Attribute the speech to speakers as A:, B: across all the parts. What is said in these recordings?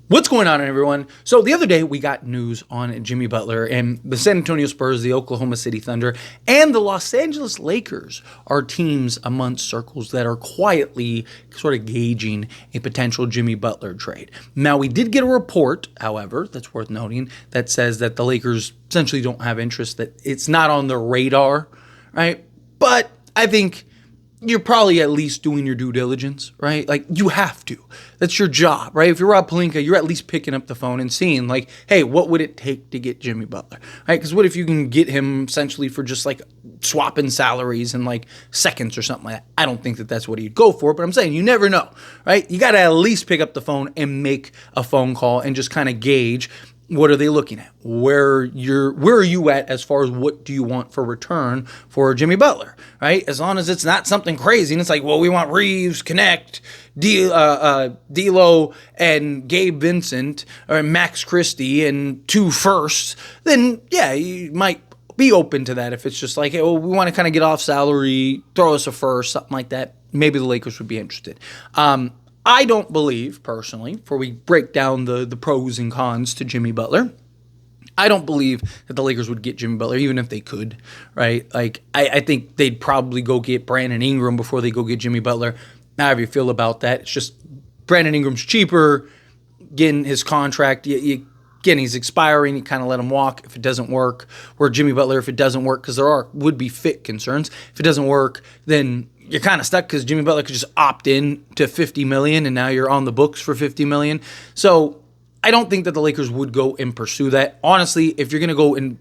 A: What's going on, everyone? So the other day we got news on Jimmy Butler, and the San Antonio Spurs, the Oklahoma City Thunder, and the Los Angeles Lakers are teams amongst circles that are quietly sort of gauging a potential Jimmy Butler trade. Now, we did get a report, however, that's worth noting, that says that the Lakers essentially don't have interest, that it's not on their radar, right? But I think you're probably at least doing your due diligence, right? Like, you have to. That's your job, right? If you're Rob Pelinka, you're at least picking up the phone and seeing, like, hey, what would it take to get Jimmy Butler, right? Because what if you can get him essentially for just, like, swapping salaries in, like, seconds or something like that? I don't think that that's what he'd go for, but I'm saying you never know, right? You got to at least pick up the phone and make a phone call and just kind of gauge, what are they looking at? Where are you at as far as what do you want for return for Jimmy Butler, right? As long as it's not something crazy and it's like, well, we want Reeves, Connect, D'Lo, and Gabe Vincent, or Max Christie, and 2 firsts, then yeah, you might be open to that. If it's just like, hey, well, we want to kind of get off salary, throw us a first, something like that, maybe the Lakers would be interested. I don't believe, personally, before we break down the pros and cons to Jimmy Butler, I don't believe that the Lakers would get Jimmy Butler, even if they could, right? Like, I think they'd probably go get Brandon Ingram before they go get Jimmy Butler. However you feel about that, it's just Brandon Ingram's cheaper, getting his contract, again, he's expiring, you kind of let him walk if it doesn't work. Or Jimmy Butler, if it doesn't work, because there would be fit concerns. If it doesn't work, then you're kind of stuck because Jimmy Butler could just opt in to $50 million, and now you're on the books for $50 million. So I don't think that the Lakers would go and pursue that. Honestly, if you're going to go and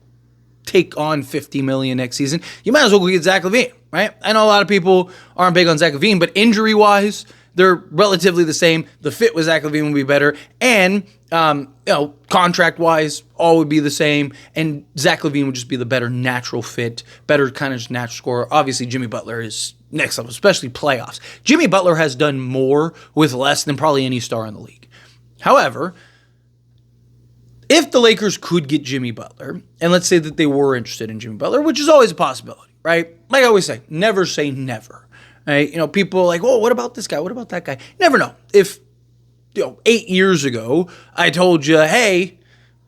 A: take on $50 million next season, you might as well go get Zach LaVine, right? I know a lot of people aren't big on Zach LaVine, but injury-wise, they're relatively the same. The fit with Zach LaVine would be better, and contract-wise, all would be the same. And Zach LaVine would just be the better natural fit, better kind of just natural scorer. Obviously, Jimmy Butler is next level, especially playoffs. Jimmy Butler has done more with less than probably any star in the league. However, if the Lakers could get Jimmy Butler, and let's say that they were interested in Jimmy Butler, which is always a possibility, right? Like I always say never. Right? People are like, oh, what about this guy? What about that guy? You never know. If 8 years ago I told you, hey,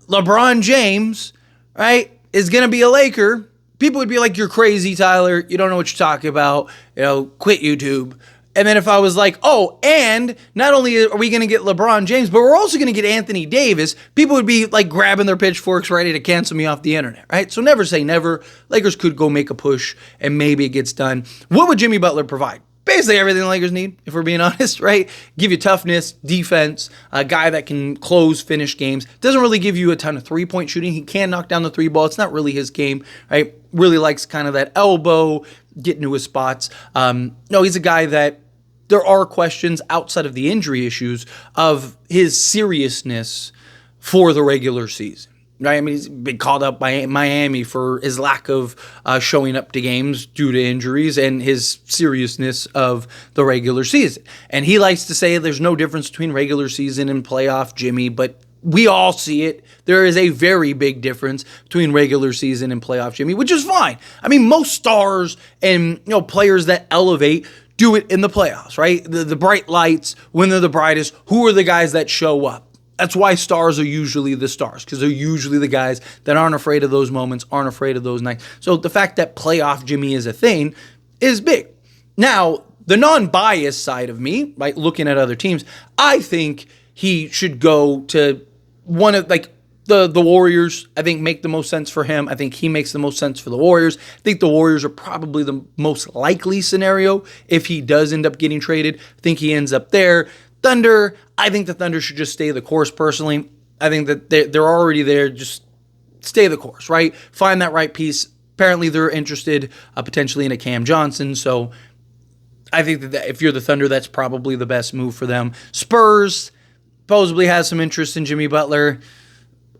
A: LeBron James, right, is going to be a Laker, people would be like, you're crazy, Tyler. You don't know what you're talking about. Quit YouTube. And then if I was like, oh, and not only are we going to get LeBron James, but we're also going to get Anthony Davis, people would be like grabbing their pitchforks ready to cancel me off the internet, right? So never say never. Lakers could go make a push and maybe it gets done. What would Jimmy Butler provide? Basically everything the Lakers need, if we're being honest, right? Give you toughness, defense, a guy that can finish games. Doesn't really give you a ton of three-point shooting. He can knock down the three ball. It's not really his game, right? Really likes kind of that elbow, getting to his spots. He's a guy that there are questions outside of the injury issues of his seriousness for the regular season. Right? I mean, he's been called up by Miami for his lack of showing up to games due to injuries and his seriousness of the regular season. And he likes to say there's no difference between regular season and playoff Jimmy, but we all see it. There is a very big difference between regular season and playoff Jimmy, which is fine. I mean, most stars and players that elevate do it in the playoffs, right? The bright lights, when they're the brightest, who are the guys that show up? That's why stars are usually the stars, because they're usually the guys that aren't afraid of those moments, aren't afraid of those nights. So the fact that playoff Jimmy is a thing is big. Now, the non-biased side of me, right, looking at other teams, I think he should go to one of, like, the Warriors. I think make the most sense for him. I think he makes the most sense for the Warriors. I think the Warriors are probably the most likely scenario if he does end up getting traded. I think he ends up there. Thunder, I think the Thunder should just stay the course personally. I think that they're already there. Just stay the course, right? Find that right piece. Apparently they're interested potentially in a Cam Johnson. So I think that if you're the Thunder, that's probably the best move for them. Spurs supposedly has some interest in Jimmy Butler.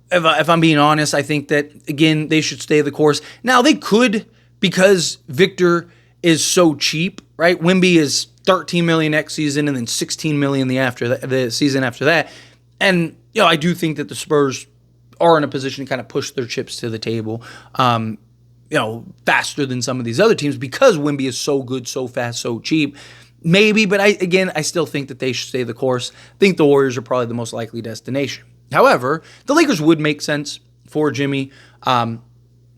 A: If I'm being honest, I think that, again, they should stay the course. Now, they could, because Victor is so cheap, right? Wemby is $13 million next season and then $16 million the season after that. And, I do think that the Spurs are in a position to kind of push their chips to the table, faster than some of these other teams because Wemby is so good, so fast, so cheap. Maybe, but I still think that they should stay the course. I think the Warriors are probably the most likely destination. However, the Lakers would make sense for Jimmy. As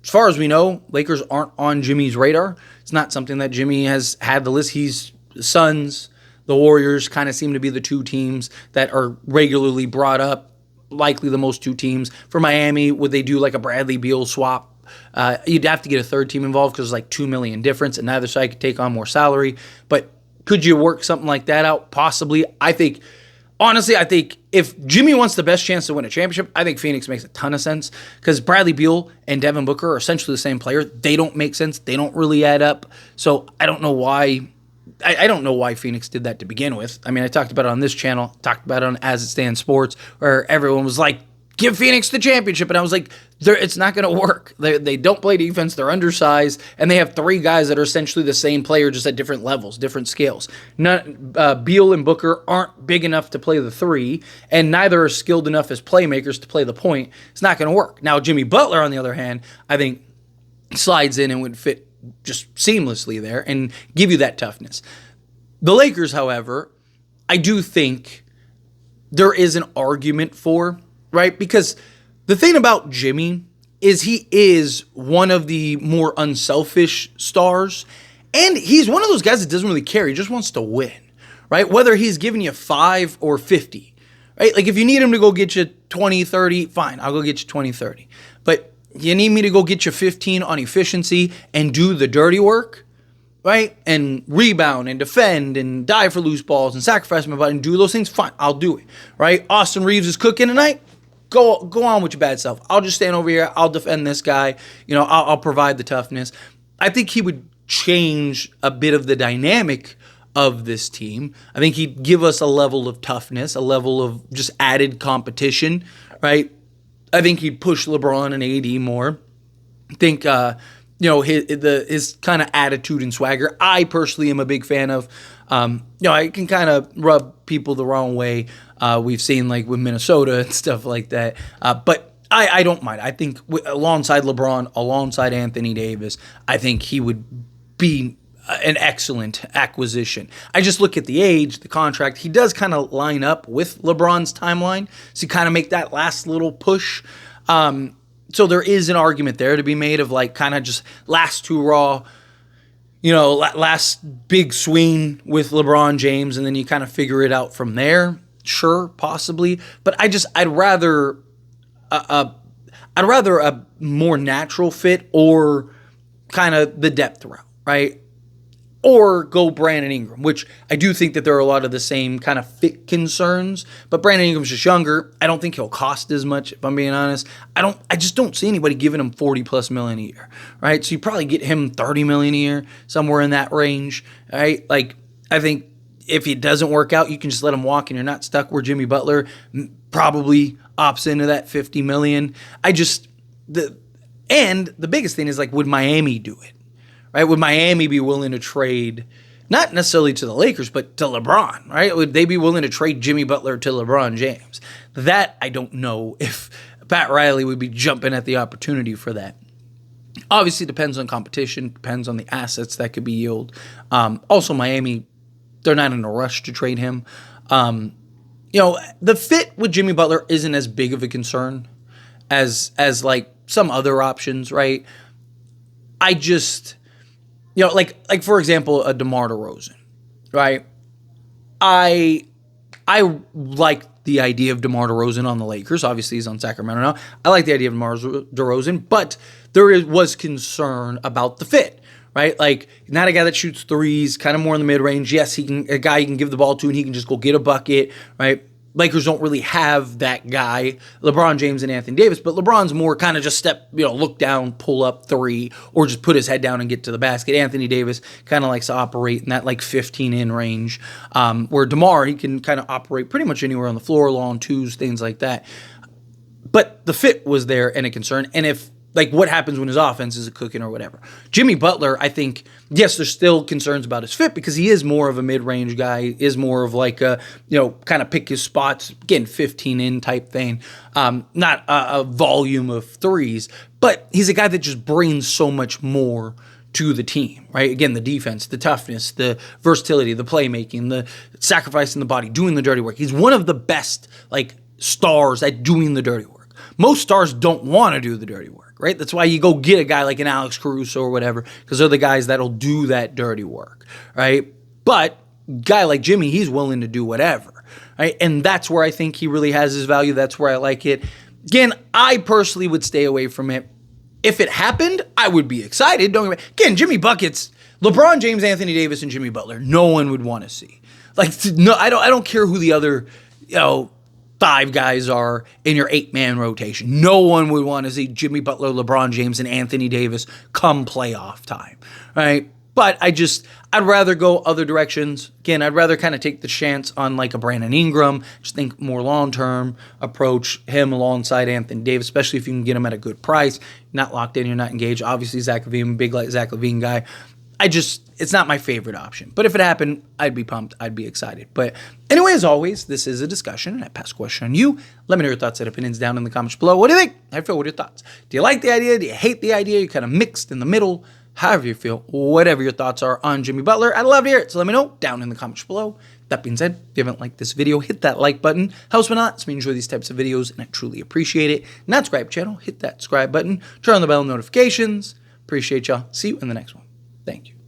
A: far as we know, Lakers aren't on Jimmy's radar. It's not something that Jimmy has had the list. He's Suns, the Warriors kind of seem to be the two teams that are regularly brought up, likely the most two teams. For Miami, would they do like a Bradley Beal swap? You'd have to get a third team involved because there's like $2 million difference, and neither side could take on more salary. But could you work something like that out? Possibly. Honestly, I think if Jimmy wants the best chance to win a championship, I think Phoenix makes a ton of sense because Bradley Beal and Devin Booker are essentially the same player. They don't make sense. They don't really add up. So I don't know why. I don't know why Phoenix did that to begin with. I mean, I talked about it on this channel, talked about it on As It Stands Sports, where everyone was like, give Phoenix the championship. And I was like, it's not going to work. They don't play defense. They're undersized. And they have three guys that are essentially the same player, just at different levels, different scales. Beal and Booker aren't big enough to play the three, and neither are skilled enough as playmakers to play the point. It's not going to work. Now, Jimmy Butler, on the other hand, I think slides in and would fit just seamlessly there and give you that toughness. The Lakers, however, I do think there is an argument for, right? Because the thing about Jimmy is he is one of the more unselfish stars, and he's one of those guys that doesn't really care. He just wants to win, right? Whether he's giving you 5 or 50, right? Like if you need him to go get you 20, 30, fine, I'll go get you 20, 30. But you need me to go get you 15 on efficiency and do the dirty work, right? And rebound and defend and dive for loose balls and sacrifice my body and do those things, fine, I'll do it, right? Austin Reeves is cooking tonight. Go on with your bad self. I'll just stand over here. I'll defend this guy. I'll provide the toughness. I think he would change a bit of the dynamic of this team. I think he'd give us a level of toughness, a level of just added competition, right? I think he'd push LeBron and AD more. I think, his kind of attitude and swagger, I personally am a big fan of. I can kind of rub people the wrong way. We've seen like with Minnesota and stuff like that. But I don't mind. I think alongside LeBron, alongside Anthony Davis, I think he would be an excellent acquisition. I just look at the age, the contract. He does kind of line up with LeBron's timeline. So you kind of make that last little push. So there is an argument there to be made of like kind of just last hurrah, last big swing with LeBron James, and then you kind of figure it out from there. Sure, possibly, but I'd rather a more natural fit or kind of the depth route, right? Or go Brandon Ingram, which I do think that there are a lot of the same kind of fit concerns, but Brandon Ingram's just younger. I don't think he'll cost as much, if I'm being honest. I just don't see anybody giving him $40+ million a year, right? So you probably get him $30 million a year, somewhere in that range, right? Like, I think if it doesn't work out, you can just let him walk and you're not stuck where Jimmy Butler probably opts into that $50 million. And the biggest thing is like, would Miami do it? Right? Would Miami be willing to trade, not necessarily to the Lakers, but to LeBron, right? Would they be willing to trade Jimmy Butler to LeBron James? That I don't know if Pat Riley would be jumping at the opportunity for that. Obviously, depends on competition, depends on the assets that could be yielded. Also, Miami, they're not in a rush to trade him. The fit with Jimmy Butler isn't as big of a concern as like some other options, right? I just... like for example, a DeMar DeRozan, right? I like the idea of DeMar DeRozan on the Lakers. Obviously, he's on Sacramento now. I like the idea of DeMar DeRozan, but there was concern about the fit, right? Like, not a guy that shoots threes, kind of more in the mid-range. Yes, a guy you can give the ball to and he can just go get a bucket, right? Lakers don't really have that guy, LeBron James and Anthony Davis, but LeBron's more kind of just look down, pull up three, or just put his head down and get to the basket. Anthony Davis kind of likes to operate in that like 15-in range, where DeMar, he can kind of operate pretty much anywhere on the floor, long twos, things like that. But the fit was there and a concern, and if like what happens when his offense is cooking or whatever. Jimmy Butler, I think, yes, there's still concerns about his fit because he is more of a mid-range guy, is more of like a, kind of pick his spots, again, 15-in type thing, not a volume of threes, but he's a guy that just brings so much more to the team, right? Again, the defense, the toughness, the versatility, the playmaking, the sacrificing the body, doing the dirty work. He's one of the best like stars at doing the dirty work. Most stars don't want to do the dirty work, right? That's why you go get a guy like an Alex Caruso or whatever, because they're the guys that'll do that dirty work, right? But guy like Jimmy, he's willing to do whatever, right? And that's where I think he really has his value. That's where I like it. Again, I personally would stay away from it. If it happened, I would be excited. Don't get me. Again, Jimmy Buckets, LeBron James, Anthony Davis, and Jimmy Butler. No one would want to see. Like, no, I don't care who the other, 5 guys are in your 8-man rotation. No one would want to see Jimmy Butler, LeBron James, and Anthony Davis come playoff time, right? But I'd rather go other directions. Again, I'd rather kind of take the chance on like a Brandon Ingram. Just think more long-term approach him alongside Anthony Davis, especially if you can get him at a good price. Not locked in, you're not engaged. Obviously, Zach LaVine, big like Zach LaVine guy. It's not my favorite option. But if it happened, I'd be pumped. I'd be excited. But anyway, as always, this is a discussion, and I pass a question on you. Let me know your thoughts and opinions down in the comments below. What do you think? How do you feel? What are your thoughts? Do you like the idea? Do you hate the idea? You're kind of mixed in the middle. However you feel, whatever your thoughts are on Jimmy Butler, I'd love to hear it. So let me know down in the comments below. That being said, if you haven't liked this video, hit that like button. Helps me a lot. It's me enjoy these types of videos, and I truly appreciate it. Not subscribe channel, hit that subscribe button. Turn on the bell notifications. Appreciate y'all. See you in the next one. Thank you.